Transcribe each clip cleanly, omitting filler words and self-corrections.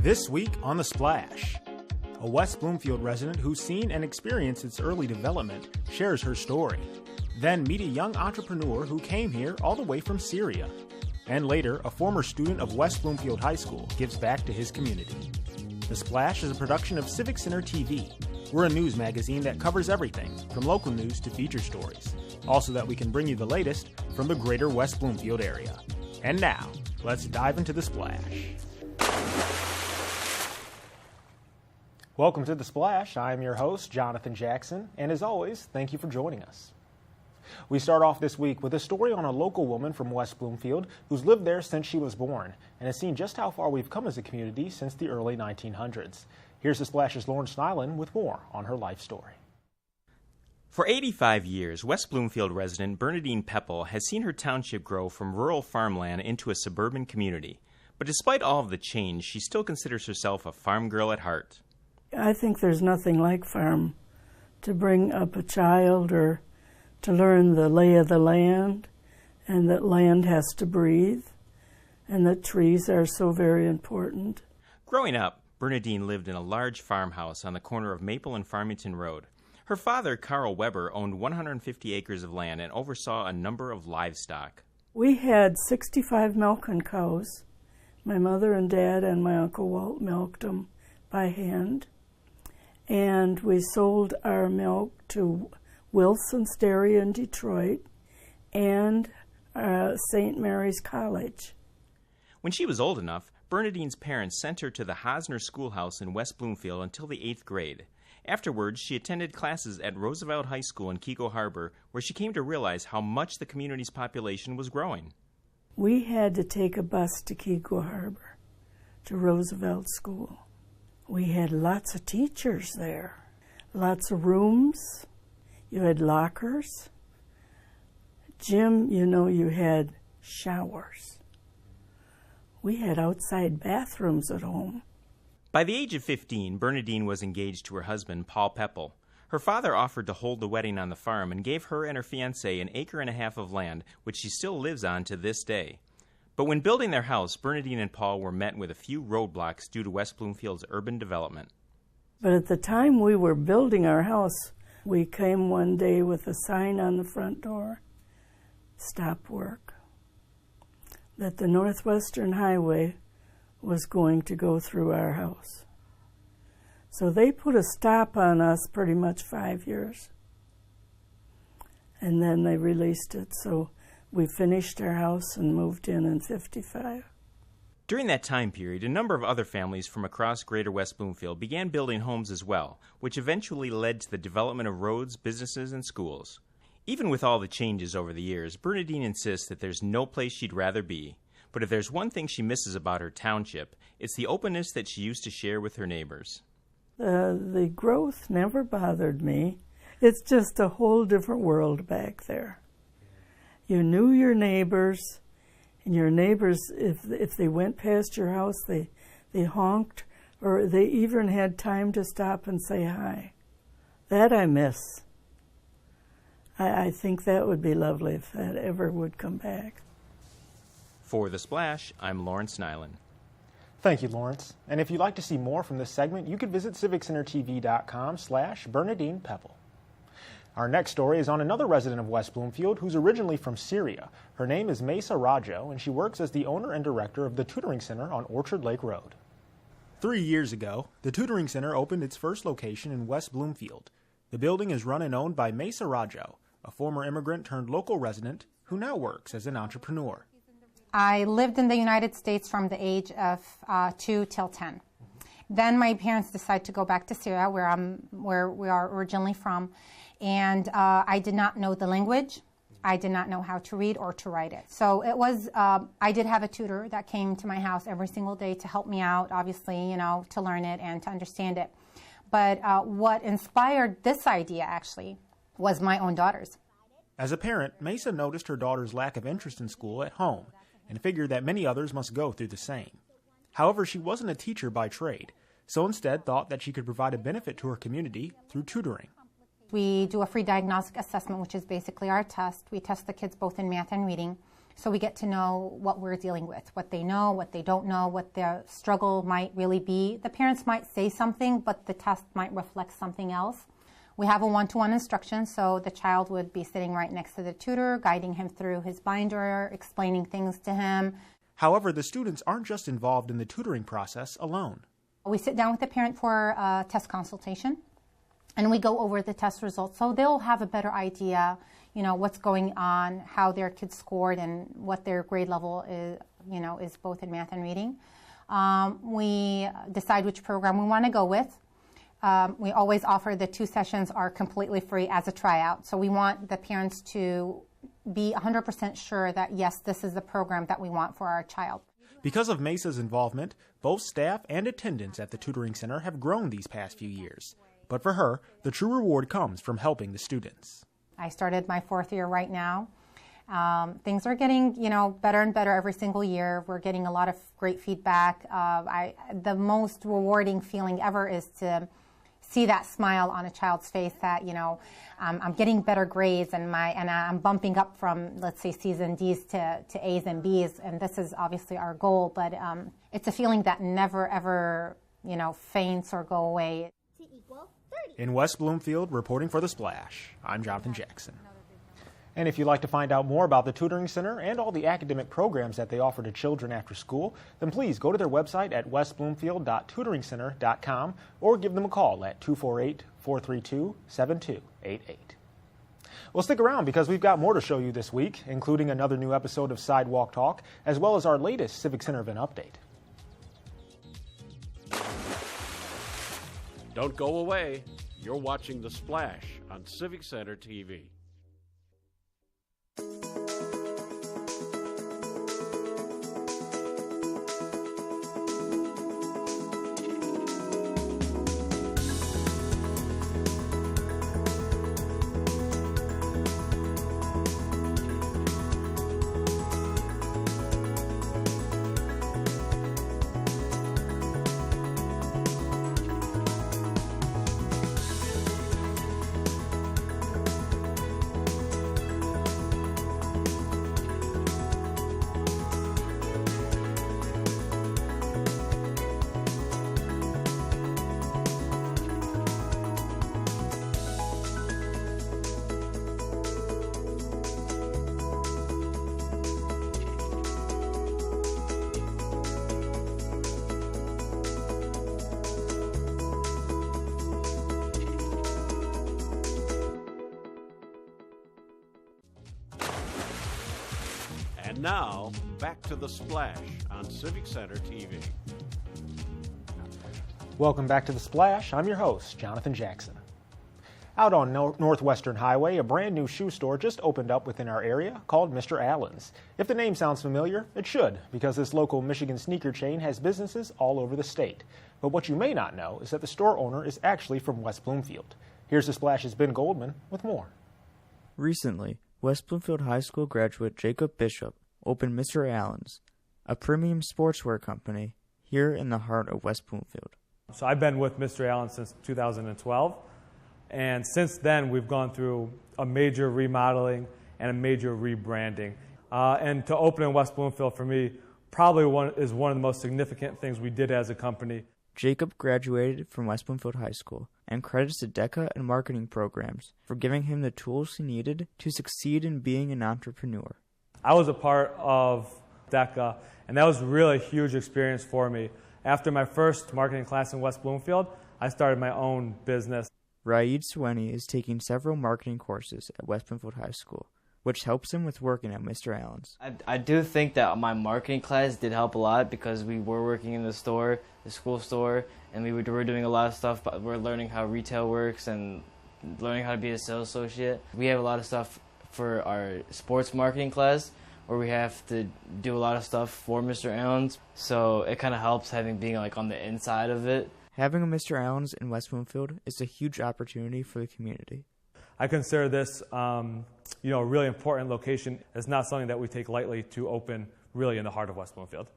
This week on The Splash, a West Bloomfield resident who's seen and experienced its early development shares her story. Then meet a young entrepreneur who came here all the way from Syria. And later, a former student of West Bloomfield High School gives back to his community. The Splash is a production of Civic Center TV. We're a news magazine that covers everything, from local news to feature stories. Also that we can bring you the latest from the greater West Bloomfield area. And now, let's dive into The Splash. Welcome to The Splash. I am your host, Jonathan Jackson, and as always, thank you for joining us. We start off this week with a story on a local woman from West Bloomfield who's lived there since she was born and has seen just how far we've come as a community since the early 1900s. Here's The Splash's Lawrence Nyland with more on her life story. For 85 years, West Bloomfield resident Bernadine Pepple has seen her township grow from rural farmland into a suburban community. But despite all of the change, she still considers herself a farm girl at heart. I think there's nothing like farm to bring up a child or to learn the lay of the land, and that land has to breathe, and that trees are so very important. Growing up, Bernadine lived in a large farmhouse on the corner of Maple and Farmington Road. Her father, Carl Weber, owned 150 acres of land and oversaw a number of livestock. We had 65 milking cows. My mother and dad and my Uncle Walt milked them by hand. And we sold our milk to Wilson's Dairy in Detroit and St. Mary's College. When she was old enough, Bernadine's parents sent her to the Hosner Schoolhouse in West Bloomfield until the 8th grade. Afterwards, she attended classes at Roosevelt High School in Kiko Harbor, where she came to realize how much the community's population was growing. We had to take a bus to Kiko Harbor, to Roosevelt School. We had lots of teachers there, lots of rooms. You had lockers. Gym, you had showers. We had outside bathrooms at home. By the age of 15, Bernadine was engaged to her husband, Paul Pepple. Her father offered to hold the wedding on the farm and gave her and her fiancé 1.5 acres of land, which she still lives on to this day. But when building their house, Bernadine and Paul were met with a few roadblocks due to West Bloomfield's urban development. But at the time we were building our house, we came one day with a sign on the front door, "Stop work," that the Northwestern Highway was going to go through our house. So they put a stop on us pretty much 5 years. And then they released it, so we finished our house and moved in 55. During that time period, a number of other families from across greater West Bloomfield began building homes as well, which eventually led to the development of roads, businesses, and schools. Even with all the changes over the years, Bernadine insists that there's no place she'd rather be. But if there's one thing she misses about her township, it's the openness that she used to share with her neighbors. The growth never bothered me. It's just a whole different world back there. You knew your neighbors, and your neighbors, if they went past your house, they honked, or they even had time to stop and say hi. That I miss. I think that would be lovely if that ever would come back. For The Splash, I'm Lawrence Nyland. Thank you, Lawrence. And if you'd like to see more from this segment, you could visit civiccentertv.com/Bernadine Pepple. Our next story is on another resident of West Bloomfield who's originally from Syria. Her name is Mesa Rajo, and she works as the owner and director of the Tutoring Center on Orchard Lake Road. 3 years ago, the Tutoring Center opened its first location in West Bloomfield. The building is run and owned by Mesa Rajo, a former immigrant turned local resident who now works as an entrepreneur. I lived in the United States from the age of 2 till 10. Then my parents decided to go back to Syria, where we are originally from, and I did not know the language. I did not know how to read or to write it. So it was, I did have a tutor that came to my house every single day to help me out, obviously, to learn it and to understand it. But what inspired this idea, actually, was my own daughters. As a parent, Mesa noticed her daughter's lack of interest in school at home and figured that many others must go through the same. However, she wasn't a teacher by trade, so instead thought that she could provide a benefit to her community through tutoring. We do a free diagnostic assessment, which is basically our test. We test the kids both in math and reading. So we get to know what we're dealing with, what they know, what they don't know, what their struggle might really be. The parents might say something, but the test might reflect something else. We have a one-to-one instruction, so the child would be sitting right next to the tutor, guiding him through his binder, explaining things to him. However, the students aren't just involved in the tutoring process alone. We sit down with the parent for a test consultation, and we go over the test results, so they'll have a better idea, what's going on, how their kids scored, and what their grade level is both in math and reading. We decide which program we want to go with. We always offer the 2 sessions are completely free as a tryout. So we want the parents to be 100% sure that, yes, this is the program that we want for our child. Because of Mesa's involvement, both staff and attendance at the tutoring center have grown these past few years. But for her, the true reward comes from helping the students. I started my 4th year right now. Things are getting, better and better every single year. We're getting a lot of great feedback. The most rewarding feeling ever is to see that smile on a child's face that, I'm getting better grades and I'm bumping up from, let's say, C's and D's to A's and B's, and this is obviously our goal, but it's a feeling that never, ever, faints or go away. In West Bloomfield, reporting for The Splash, I'm Jonathan Jackson. And if you'd like to find out more about the Tutoring Center and all the academic programs that they offer to children after school, then please go to their website at westbloomfield.tutoringcenter.com or give them a call at 248-432-7288. Well, stick around because we've got more to show you this week, including another new episode of Sidewalk Talk, as well as our latest Civic Center event update. Don't go away. You're watching The Splash on Civic Center TV. And now, back to The Splash on Civic Center TV. Welcome back to The Splash. I'm your host, Jonathan Jackson. Out on Northwestern Highway, a brand new shoe store just opened up within our area called Mr. Allen's. If the name sounds familiar, it should, because this local Michigan sneaker chain has businesses all over the state. But what you may not know is that the store owner is actually from West Bloomfield. Here's The Splash's Ben Goldman with more. Recently, West Bloomfield High School graduate Jacob Bishop opened Mr. Allen's, a premium sportswear company here in the heart of West Bloomfield. So I've been with Mr. Allen since 2012, and since then we've gone through a major remodeling and a major rebranding. And to open in West Bloomfield for me probably is one of the most significant things we did as a company. Jacob graduated from West Bloomfield High School and credits the DECA and marketing programs for giving him the tools he needed to succeed in being an entrepreneur. I was a part of DECA, and that was really a huge experience for me. After my first marketing class in West Bloomfield, I started my own business. Raid Sweni is taking several marketing courses at West Bloomfield High School, which helps him with working at Mr. Allen's. I do think that my marketing class did help a lot because we were working in the store, the school store, and we were doing a lot of stuff, but we're learning how retail works and learning how to be a sales associate. We have a lot of stuff for our sports marketing class where we have to do a lot of stuff for Mr. Allen's, so it kind of helps being like on the inside of it. Having a Mr. Allen's in West Bloomfield is a huge opportunity for the community. I consider this a really important location. It's not something that we take lightly to open really in the heart of West Bloomfield.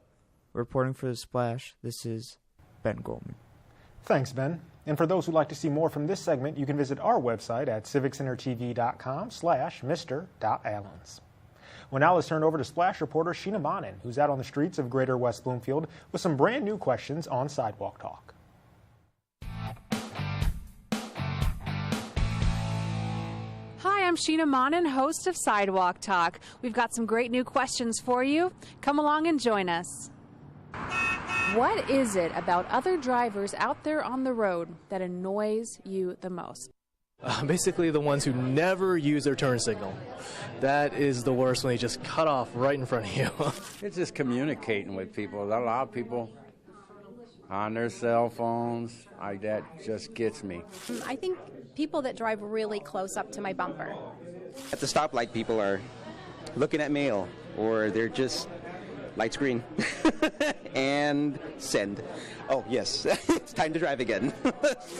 Reporting for The Splash, this is Ben Goldman. Thanks, Ben. And for those who'd like to see more from this segment, you can visit our website at civiccentertv.com/Mr.Allens. Well, now let's turn over to Splash reporter Sheena Monin, who's out on the streets of Greater West Bloomfield with some brand new questions on Sidewalk Talk. Hi, I'm Sheena Monin, host of Sidewalk Talk. We've got some great new questions for you. Come along and join us. What is it about other drivers out there on the road that annoys you the most? Basically the ones who never use their turn signal. That is the worst when they just cut off right in front of you. It's just communicating with people. A lot of people on their cell phones, that just gets me. I think people that drive really close up to my bumper. At the stoplight, people are looking at mail, or they're just lights green and send. Oh, yes, it's time to drive again.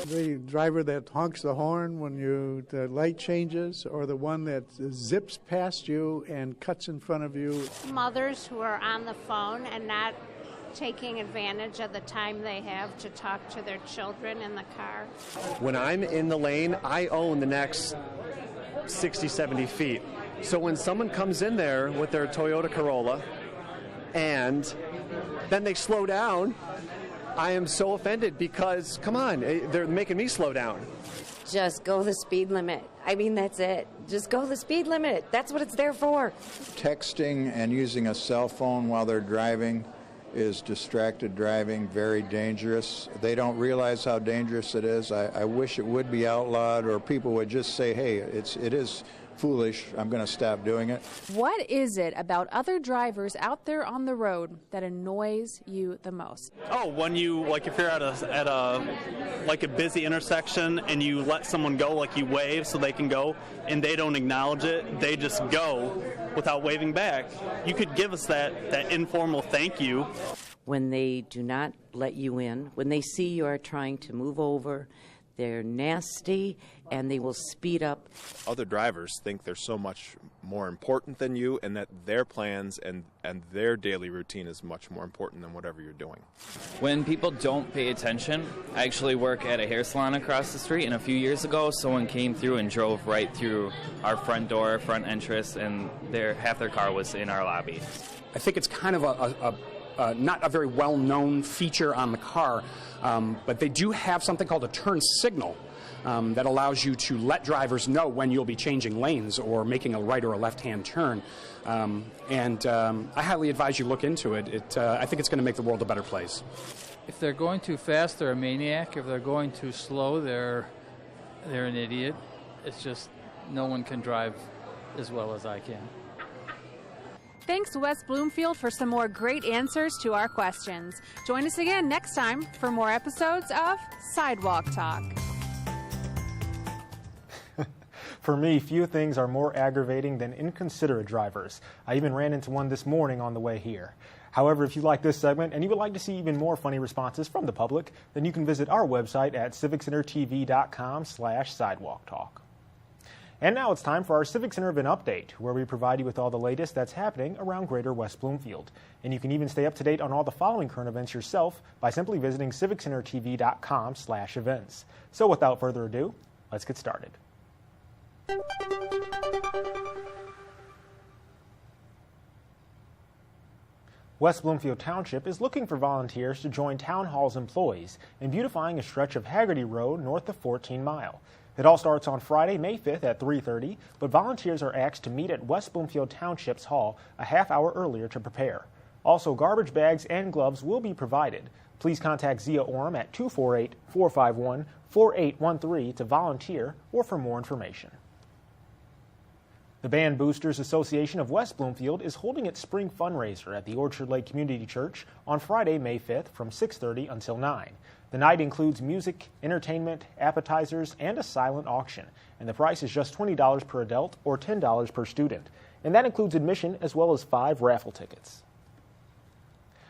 The driver that honks the horn when the light changes, or the one that zips past you and cuts in front of you. Mothers who are on the phone and not taking advantage of the time they have to talk to their children in the car. When I'm in the lane, I own the next 60, 70 feet. So when someone comes in there with their Toyota Corolla and then they slow down, I am so offended because, come on, they're making me slow down. Just go the speed limit. I mean, that's it. Just go the speed limit. That's what it's there for. Texting and using a cell phone while they're driving is distracted driving, very dangerous. They don't realize how dangerous it is. I wish it would be outlawed, or people would just say, hey, it is foolish, I'm going to stop doing it. What is it about other drivers out there on the road that annoys you the most? Oh, when you, like if you're at a busy intersection and you let someone go, like you wave so they can go, and they don't acknowledge it, they just go without waving back. You could give us that informal thank you. When they do not let you in, when they see you are trying to move over, they're nasty, and they will speed up. Other drivers think they're so much more important than you, and that their plans and their daily routine is much more important than whatever you're doing. When people don't pay attention, I actually work at a hair salon across the street, and a few years ago, someone came through and drove right through our front door, front entrance, and half their car was in our lobby. I think it's kind of not a very well-known feature on the car, but they do have something called a turn signal that allows you to let drivers know when you'll be changing lanes or making a right or a left-hand turn. I highly advise you look into it. I think it's going to make the world a better place. If they're going too fast, they're a maniac. If they're going too slow, they're an idiot. It's just no one can drive as well as I can. Thanks, West Bloomfield, for some more great answers to our questions. Join us again next time for more episodes of Sidewalk Talk. For me, few things are more aggravating than inconsiderate drivers. I even ran into one this morning on the way here. However, if you like this segment and you would like to see even more funny responses from the public, then you can visit our website at civiccentertv.com/sidewalktalk. And now it's time for our Civic Center event update, where we provide you with all the latest that's happening around Greater West Bloomfield. And you can even stay up to date on all the following current events yourself by simply visiting civiccentertv.com/events. So without further ado, let's get started. West Bloomfield Township is looking for volunteers to join Town Hall's employees in beautifying a stretch of Haggerty Road north of 14 Mile. It all starts on Friday, May 5th at 3:30, but volunteers are asked to meet at West Bloomfield Township's hall a half hour earlier to prepare. Also, garbage bags and gloves will be provided. Please contact Zia Orem at 248-451-4813 to volunteer or for more information. The Band Boosters Association of West Bloomfield is holding its spring fundraiser at the Orchard Lake Community Church on Friday, May 5th from 6:30 until 9. The night includes music, entertainment, appetizers, and a silent auction, and the price is just $20 per adult or $10 per student, and that includes admission as well as 5 raffle tickets.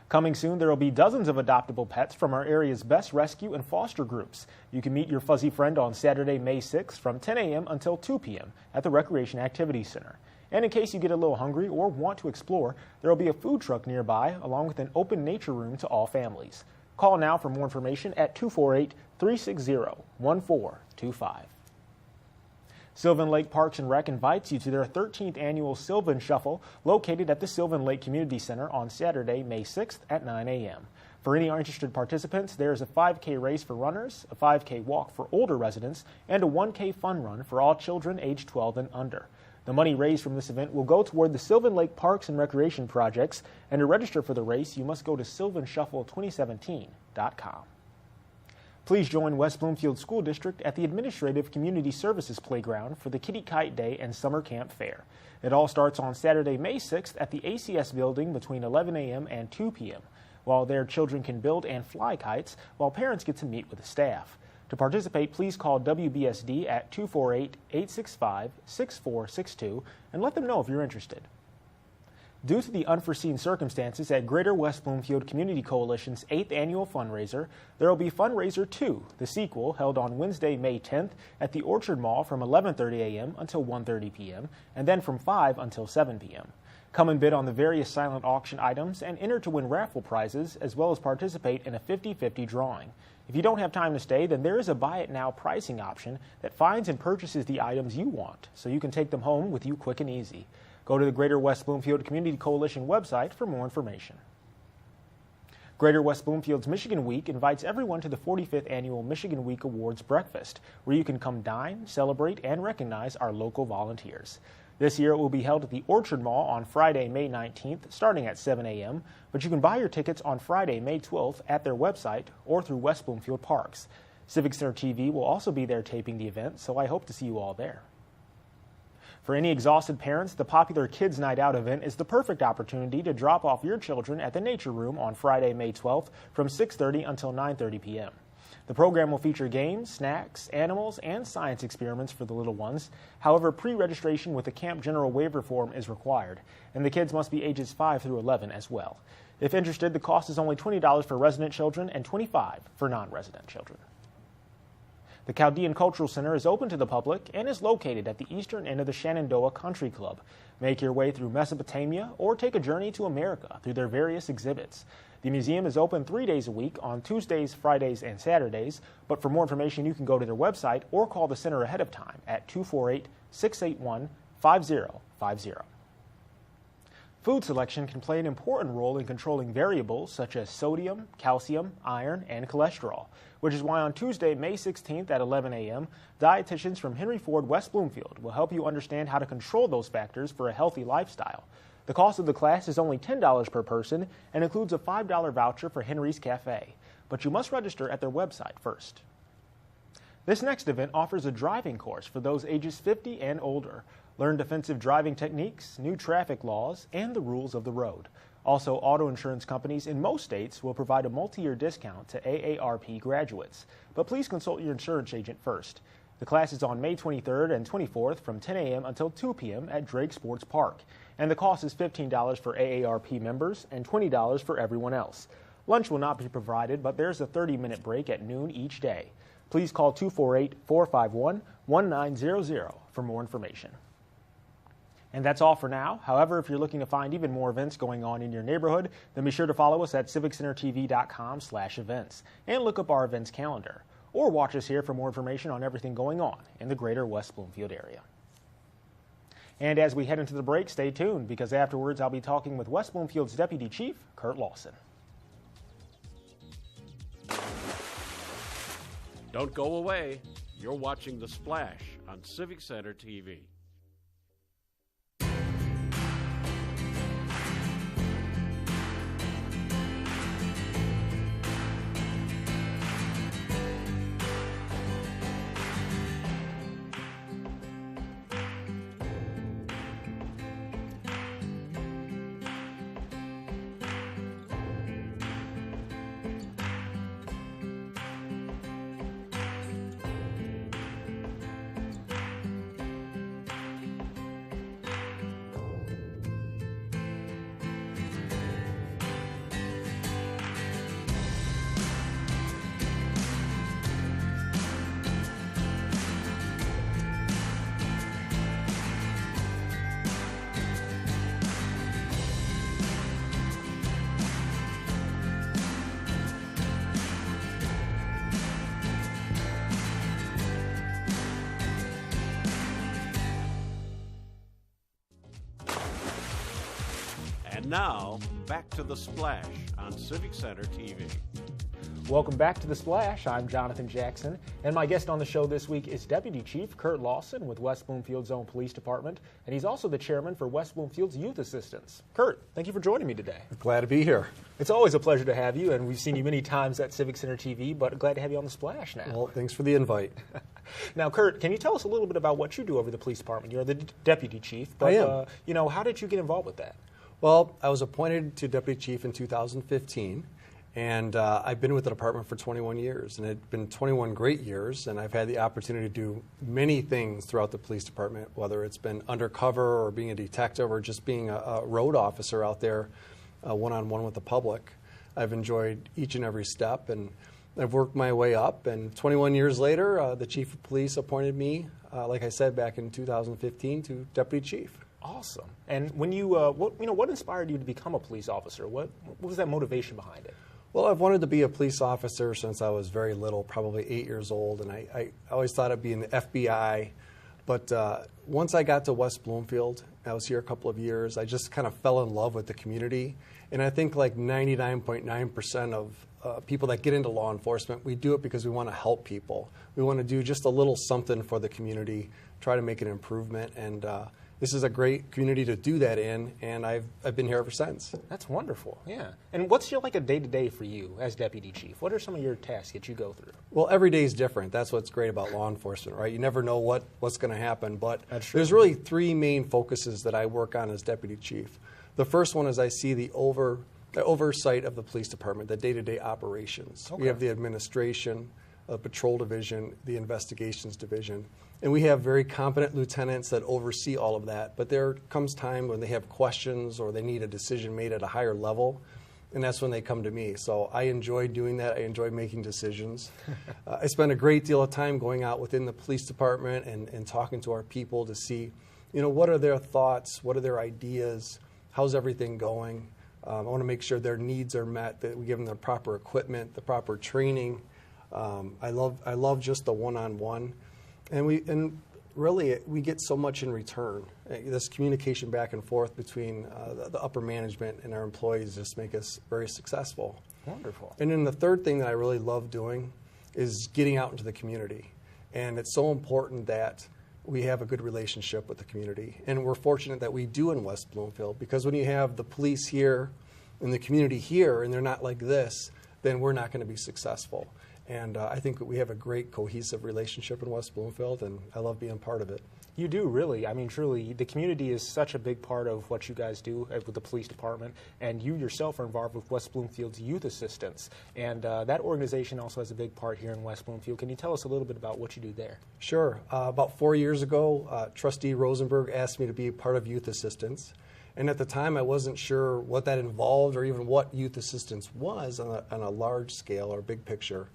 Coming soon, there will be dozens of adoptable pets from our area's best rescue and foster groups. You can meet your fuzzy friend on Saturday, May 6th from 10 a.m. until 2 p.m. at the Recreation Activity Center. And in case you get a little hungry or want to explore, there will be a food truck nearby along with an open nature room to all families. Call now for more information at 248-360-1425. Sylvan Lake Parks and Rec invites you to their 13th annual Sylvan Shuffle located at the Sylvan Lake Community Center on Saturday, May 6th at 9 a.m. For any interested participants, there is a 5K race for runners, a 5K walk for older residents, and a 1K fun run for all children aged 12 and under. The money raised from this event will go toward the Sylvan Lake Parks and Recreation projects, and to register for the race, you must go to sylvanshuffle2017.com. Please join West Bloomfield School District at the Administrative Community Services Playground for the Kitty Kite Day and Summer Camp Fair. It all starts on Saturday, May 6th at the ACS building between 11 a.m. and 2 p.m. While there, children can build and fly kites, while parents get to meet with the staff. To participate, please call WBSD at 248-865-6462 and let them know if you're interested. Due to the unforeseen circumstances at Greater West Bloomfield Community Coalition's 8th annual fundraiser, there will be Fundraiser 2, the sequel, held on Wednesday, May 10th at the Orchard Mall from 11:30 a.m. until 1:30 p.m. and then from 5 until 7 p.m. Come and bid on the various silent auction items and enter to win raffle prizes as well as participate in a 50-50 drawing. If you don't have time to stay, then there is a buy it now pricing option that finds and purchases the items you want so you can take them home with you quick and easy. Go to the Greater West Bloomfield Community Coalition website for more information. Greater West Bloomfield's Michigan Week invites everyone to the 45th Annual Michigan Week Awards Breakfast, where you can come dine, celebrate, and recognize our local volunteers. This year it will be held at the Orchard Mall on Friday, May 19th, starting at 7 a.m., but you can buy your tickets on Friday, May 12th at their website or through West Bloomfield Parks. Civic Center TV will also be there taping the event, so I hope to see you all there. For any exhausted parents, the popular Kids Night Out event is the perfect opportunity to drop off your children at the Nature Room on Friday, May 12th from 6:30 until 9:30 p.m. The program will feature games, snacks, animals, and science experiments for the little ones. However, pre-registration with the Camp General waiver form is required, and the kids must be ages 5 through 11 as well. If interested, the cost is only $20 for resident children and $25 for non-resident children. The Chaldean Cultural Center is open to the public and is located at the eastern end of the Shenandoah Country Club. Make your way through Mesopotamia or take a journey to America through their various exhibits. The museum is open 3 days a week on Tuesdays, Fridays, and Saturdays, but for more information you can go to their website or call the center ahead of time at 248-681-5050. Food selection can play an important role in controlling variables such as sodium, calcium, iron, and cholesterol, which is why on Tuesday, May 16th at 11 a.m., dietitians from Henry Ford West Bloomfield will help you understand how to control those factors for a healthy lifestyle. The cost of the class is only $10 per person and includes a $5 voucher for Henry's Cafe, but you must register at their website first. This next event offers a driving course for those ages 50 and older. Learn defensive driving techniques, new traffic laws, and the rules of the road. Also, auto insurance companies in most states will provide a multi-year discount to AARP graduates, but please consult your insurance agent first. The class is on May 23rd and 24th from 10 a.m. until 2 p.m. at Drake Sports Park, and the cost is $15 for AARP members and $20 for everyone else. Lunch will not be provided, but there's a 30-minute break at noon each day. Please call 248-451-1900 for more information. And that's all for now. However, if you're looking to find even more events going on in your neighborhood, then be sure to follow us at civiccentertv.com/events and look up our events calendar. Or watch us here for more information on everything going on in the greater West Bloomfield area. And as we head into the break, stay tuned, because afterwards I'll be talking with West Bloomfield's Deputy Chief, Curt Lawson. Don't go away. You're watching The Splash on Civic Center TV. Now, back to The Splash on Civic Center TV. Welcome back to The Splash. I'm Jonathan Jackson, and my guest on the show this week is Deputy Chief Curt Lawson with West Bloomfield's own police department, and he's also the chairman for West Bloomfield's Youth Assistance. Curt, thank you for joining me today. Glad to be here. It's always a pleasure to have you, and we've seen you many times at Civic Center TV, but glad to have you on The Splash now. Well, thanks for the invite. Now, Curt, can you tell us a little bit about what you do over the police department? You're the deputy chief, but I am. How did you get involved with that? Well, I was appointed to deputy chief in 2015. And I've been with the department for 21 years, and it's been 21 great years, and I've had the opportunity to do many things throughout the police department, whether it's been undercover or being a detective or just being a road officer out there one-on-one with the public. I've enjoyed each and every step, and I've worked my way up, and 21 years later, the chief of police appointed me, like I said, back in 2015 to deputy chief. Awesome. And when you, what inspired you to become a police officer? What was that motivation behind it? Well, I've wanted to be a police officer since I was very little, probably 8 years old, and I always thought I'd be in the FBI. But once I got to West Bloomfield, I was here a couple of years, I just kind of fell in love with the community. And I think like 99.9% of people that get into law enforcement, we do it because we want to help people. We want to do just a little something for the community, try to make an improvement, and this is a great community to do that in, and I've been here ever since. That's wonderful, yeah. And what's a day-to-day for you as deputy chief? What are some of your tasks that you go through? Well, every day is different. That's what's great about law enforcement, right? You never know what's going to happen, but there's really three main focuses that I work on as deputy chief. The first one is I see the oversight of the police department, the day-to-day operations. Okay. We have the administration, the patrol division, the investigations division. And we have very competent lieutenants that oversee all of that. But there comes time when they have questions or they need a decision made at a higher level, and that's when they come to me. So I enjoy doing that. I enjoy making decisions. I spend a great deal of time going out within the police department and talking to our people to see, what are their thoughts, what are their ideas, how's everything going. I want to make sure their needs are met, that we give them the proper equipment, the proper training. I love just the one-on-one. And really, we get so much in return. This communication back and forth between the upper management and our employees just make us very successful. Wonderful. And then the third thing that I really love doing is getting out into the community. And it's so important that we have a good relationship with the community. And we're fortunate that we do in West Bloomfield, because when you have the police here and the community here and they're not like this, then we're not going to be successful. And I think that we have a great cohesive relationship in West Bloomfield, and I love being part of it. You do, really. I mean, truly, the community is such a big part of what you guys do with the police department, and you yourself are involved with West Bloomfield's Youth Assistance, and that organization also has a big part here in West Bloomfield. Can you tell us a little bit about what you do there? Sure. About 4 years ago, Trustee Rosenberg asked me to be part of Youth Assistance, and at the time I wasn't sure what that involved or even what Youth Assistance was on a large scale or big picture.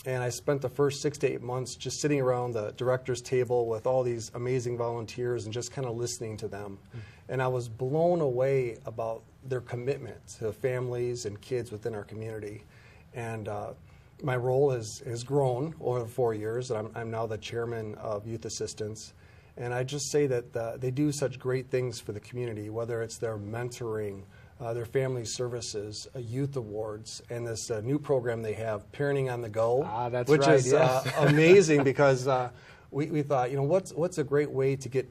And I spent the first 6 to 8 months just sitting around the director's table with all these amazing volunteers and just kind of listening to them. And I was blown away about their commitment to families and kids within our community. And my role has grown over the 4 years. And I'm now the chairman of Youth Assistance. And I just say that they do such great things for the community, whether it's their mentoring, their family services, youth awards, and this new program they have, Parenting on the Go, which is amazing because we thought, what's a great way to get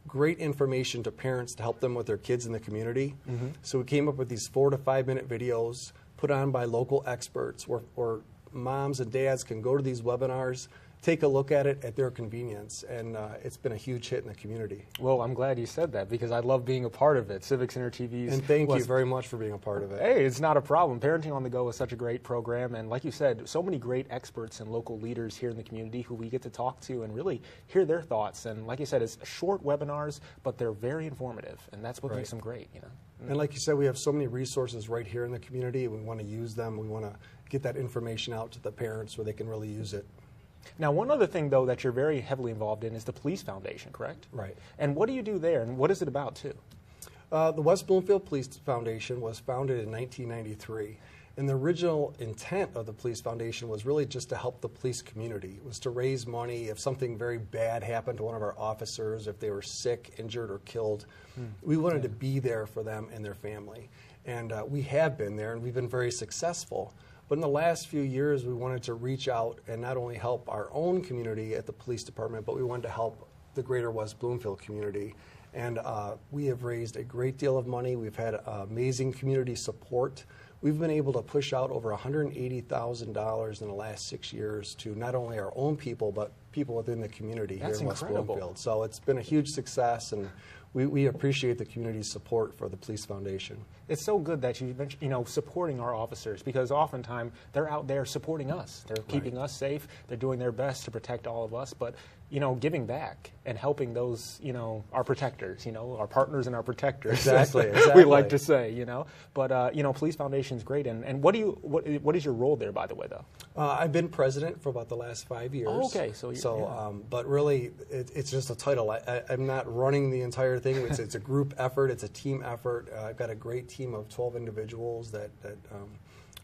great information to parents to help them with their kids in the community. Mm-hmm. So we came up with these 4 to 5 minute videos put on by local experts where moms and dads can go to these webinars, take a look at it at their convenience, and it's been a huge hit in the community. Well, I'm glad you said that because I love being a part of it. Civic Center TV's. And thank you very much for being a part of it. Hey, it's not a problem. Parenting on the Go is such a great program, and like you said, so many great experts and local leaders here in the community who we get to talk to and really hear their thoughts. And like you said, it's short webinars, but they're very informative, and that's what makes them great. And like you said, we have so many resources right here in the community. We want to use them. We want to get that information out to the parents where they can really use it. Now, one other thing, though, that you're very heavily involved in is the Police Foundation, correct? Right. And what do you do there, and what is it about, too? The West Bloomfield Police Foundation was founded in 1993, And the original intent of the Police Foundation was really just to help the police community. It was to raise money if something very bad happened to one of our officers, if they were sick, injured, or killed. We wanted to be there for them and their family. And we have been there, and we've been very successful. But in the last few years, we wanted to reach out and not only help our own community at the police department, but we wanted to help the greater West Bloomfield community. And we have raised a great deal of money. We've had amazing community support. We've been able to push out over $180,000 in the last 6 years to not only our own people, but people within the community here in West Bloomfield. So it's been a huge success, and we appreciate the community's support for the Police Foundation. It's so good that you mentioned, supporting our officers, because oftentimes they're out there supporting us. They're keeping us safe. They're doing their best to protect all of us. But giving back and helping those, our protectors, our partners and our protectors. Exactly. We like to say, But Police Foundation is great. And what is your role there, by the way, though? I've been president for about the last 5 years. Oh, okay. But really, it's just a title. I'm not running the entire thing. It's a group effort. It's a team effort. I've got a great team of 12 individuals that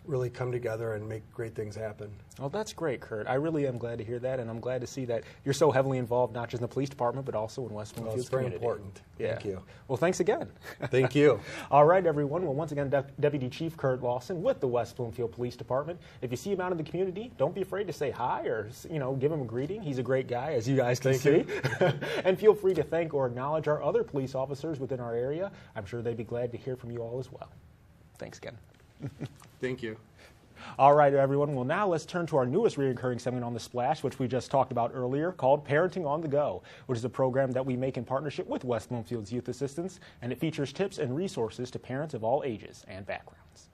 really come together and make great things happen. Well, that's great, Curt. I really am glad to hear that, and I'm glad to see that you're so heavily involved, not just in the police department, but also in West Bloomfield community. It's very important. Yeah. Thank you. Well, thanks again. Thank you. All right, everyone. Well, once again, Deputy Chief Curt Lawson with the West Bloomfield Police Department. If you see him out in the community, don't be afraid to say hi or, give him a greeting. He's a great guy, as you guys can see. And feel free to thank or acknowledge our other police officers within our area. I'm sure they'd be glad to hear from you all as well. Thanks again. Thank you. All right, everyone. Well, now let's turn to our newest recurring segment on The Splash, which we just talked about earlier, called Parenting on the Go, which is a program that we make in partnership with West Bloomfield's Youth Assistance, and it features tips and resources to parents of all ages and backgrounds.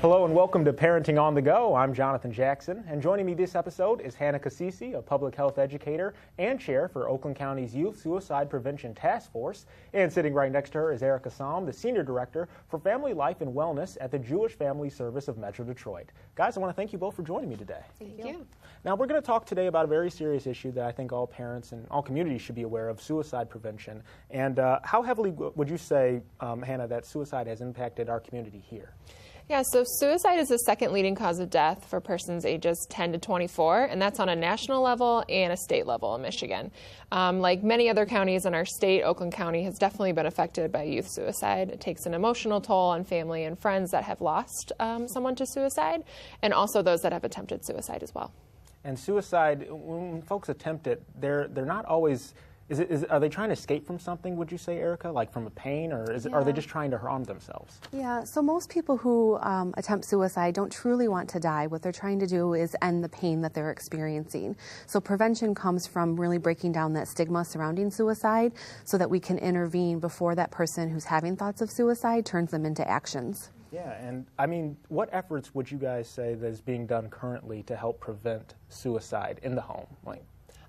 Hello and welcome to Parenting on the Go. I'm Jonathan Jackson, and joining me this episode is Hannah Cassisi, a public health educator and chair for Oakland County's Youth Suicide Prevention Task Force. And sitting right next to her is Erica Salm, the senior director for Family Life and Wellness at the Jewish Family Service of Metro Detroit. Guys, I want to thank you both for joining me today. Thank you. Now, we're going to talk today about a very serious issue that I think all parents and all communities should be aware of, suicide prevention. And how heavily would you say, Hannah, that suicide has impacted our community here? Yeah, so suicide is the second leading cause of death for persons ages 10 to 24, and that's on a national level and a state level in Michigan. Like many other counties in our state, Oakland County has definitely been affected by youth suicide. It takes an emotional toll on family and friends that have lost someone to suicide, and also those that have attempted suicide as well. And suicide, when folks attempt it, they're not always... Are they trying to escape from something, would you say, Erica, like from a pain, or are they just trying to harm themselves? Yeah, so most people who attempt suicide don't truly want to die. What they're trying to do is end the pain that they're experiencing. So prevention comes from really breaking down that stigma surrounding suicide so that we can intervene before that person who's having thoughts of suicide turns them into actions. Yeah, and I mean, what efforts would you guys say that is being done currently to help prevent suicide in the home?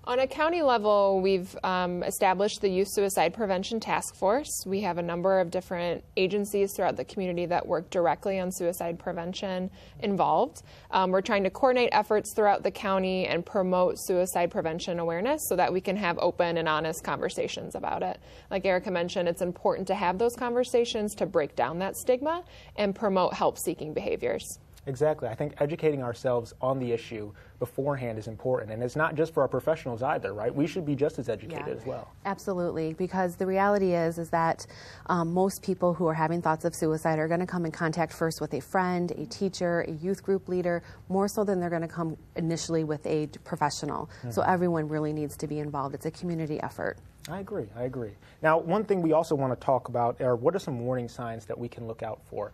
On a county level, we've established the Youth Suicide Prevention Task Force. We have a number of different agencies throughout the community that work directly on suicide prevention involved. We're trying to coordinate efforts throughout the county and promote suicide prevention awareness so that we can have open and honest conversations about it. Like Erica mentioned, it's important to have those conversations to break down that stigma and promote help-seeking behaviors. Exactly. I think educating ourselves on the issue beforehand is important. And it's not just for our professionals either, right? We should be just as educated as well. Absolutely, because the reality is that most people who are having thoughts of suicide are going to come in contact first with a friend, a teacher, a youth group leader, more so than they're going to come initially with a professional. So everyone really needs to be involved. It's a community effort. I agree. Now, one thing we also want to talk about are what are some warning signs that we can look out for?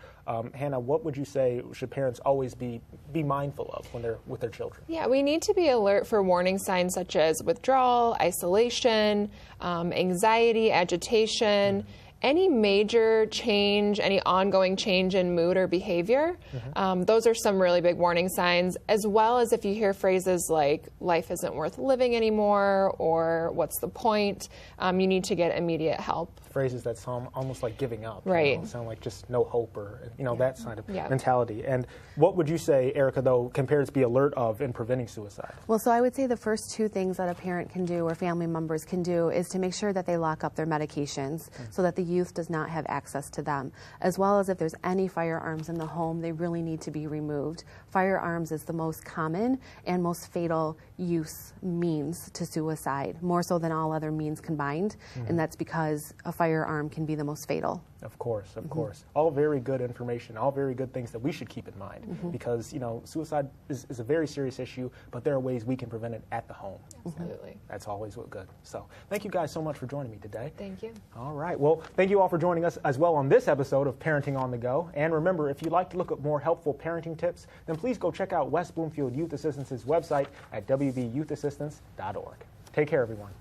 Hannah, what would you say should parents always be mindful of when they're with their children? Yeah, we need to be alert for warning signs such as withdrawal, isolation, anxiety, agitation, any major change, any ongoing change in mood or behavior. Those are some really big warning signs, as well as if you hear phrases like life isn't worth living anymore or what's the point, you need to get immediate help. Phrases that sound almost like giving up. Right. Sound like just no hope or, that kind of mentality. And what would you say, Erica, though, can parents be alert of in preventing suicide? Well, so I would say the first two things that a parent can do or family members can do is to make sure that they lock up their medications so that the youth does not have access to them, as well as if there's any firearms in the home, they really need to be removed. Firearms is the most common and most fatal use means to suicide, more so than all other means combined, and that's because a firearm can be the most fatal. Of course, of course. All very good information, all very good things that we should keep in mind because, you know, suicide is a very serious issue, but there are ways we can prevent it at the home. Absolutely. That's always good. So thank you guys so much for joining me today. Thank you. All right. Well, thank you all for joining us as well on this episode of Parenting on the Go. And remember, if you'd like to look at more helpful parenting tips, then please go check out West Bloomfield Youth Assistance's website at wbyyouthassistance.org. Take care, everyone.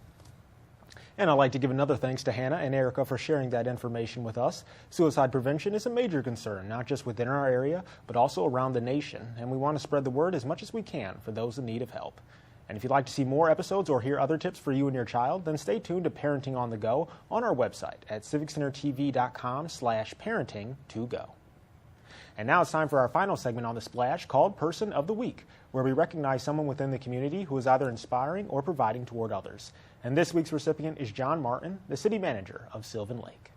And I'd like to give another thanks to Hannah and Erica for sharing that information with us. Suicide prevention is a major concern, not just within our area, but also around the nation. And we want to spread the word as much as we can for those in need of help. And if you'd like to see more episodes or hear other tips for you and your child, then stay tuned to Parenting on the Go on our website at civiccentertv.com/parenting-to-go. And now it's time for our final segment on The Splash called Person of the Week, where we recognize someone within the community who is either inspiring or providing toward others. And this week's recipient is John Martin, the city manager of Sylvan Lake.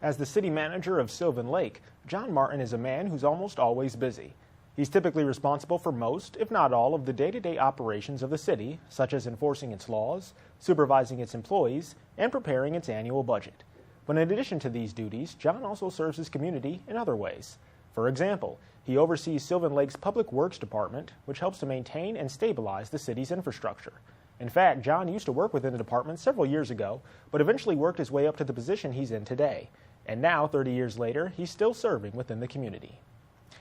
As the city manager of Sylvan Lake, John Martin is a man who's almost always busy. He's typically responsible for most, if not all, of the day-to-day operations of the city, such as enforcing its laws, supervising its employees, and preparing its annual budget. But in addition to these duties, John also serves his community in other ways. For example, he oversees Sylvan Lake's Public Works Department, which helps to maintain and stabilize the city's infrastructure. In fact, John used to work within the department several years ago, but eventually worked his way up to the position he's in today. And now, 30 years later, he's still serving within the community.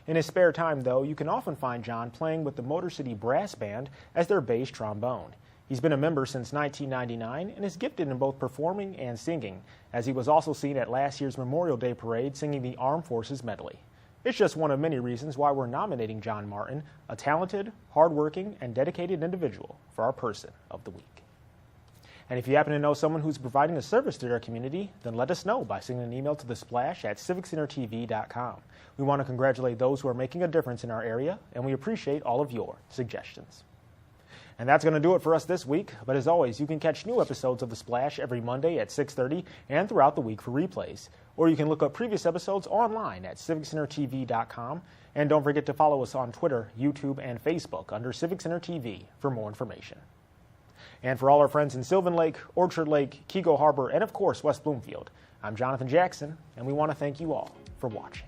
In his spare time, though, you can often find John playing with the Motor City Brass Band as their bass trombone. He's been a member since 1999 and is gifted in both performing and singing, as he was also seen at last year's Memorial Day Parade singing the Armed Forces Medley. It's just one of many reasons why we're nominating John Martin, a talented, hardworking, and dedicated individual, for our Person of the Week. And if you happen to know someone who's providing a service to their community, then let us know by sending an email to thesplash@civiccentertv.com. We want to congratulate those who are making a difference in our area, and we appreciate all of your suggestions. And that's going to do it for us this week. But as always, you can catch new episodes of The Splash every Monday at 6:30 and throughout the week for replays. Or you can look up previous episodes online at civiccentertv.com. And don't forget to follow us on Twitter, YouTube, and Facebook under Civic Center TV for more information. And for all our friends in Sylvan Lake, Orchard Lake, Keego Harbor, and of course West Bloomfield, I'm Jonathan Jackson, and we want to thank you all for watching.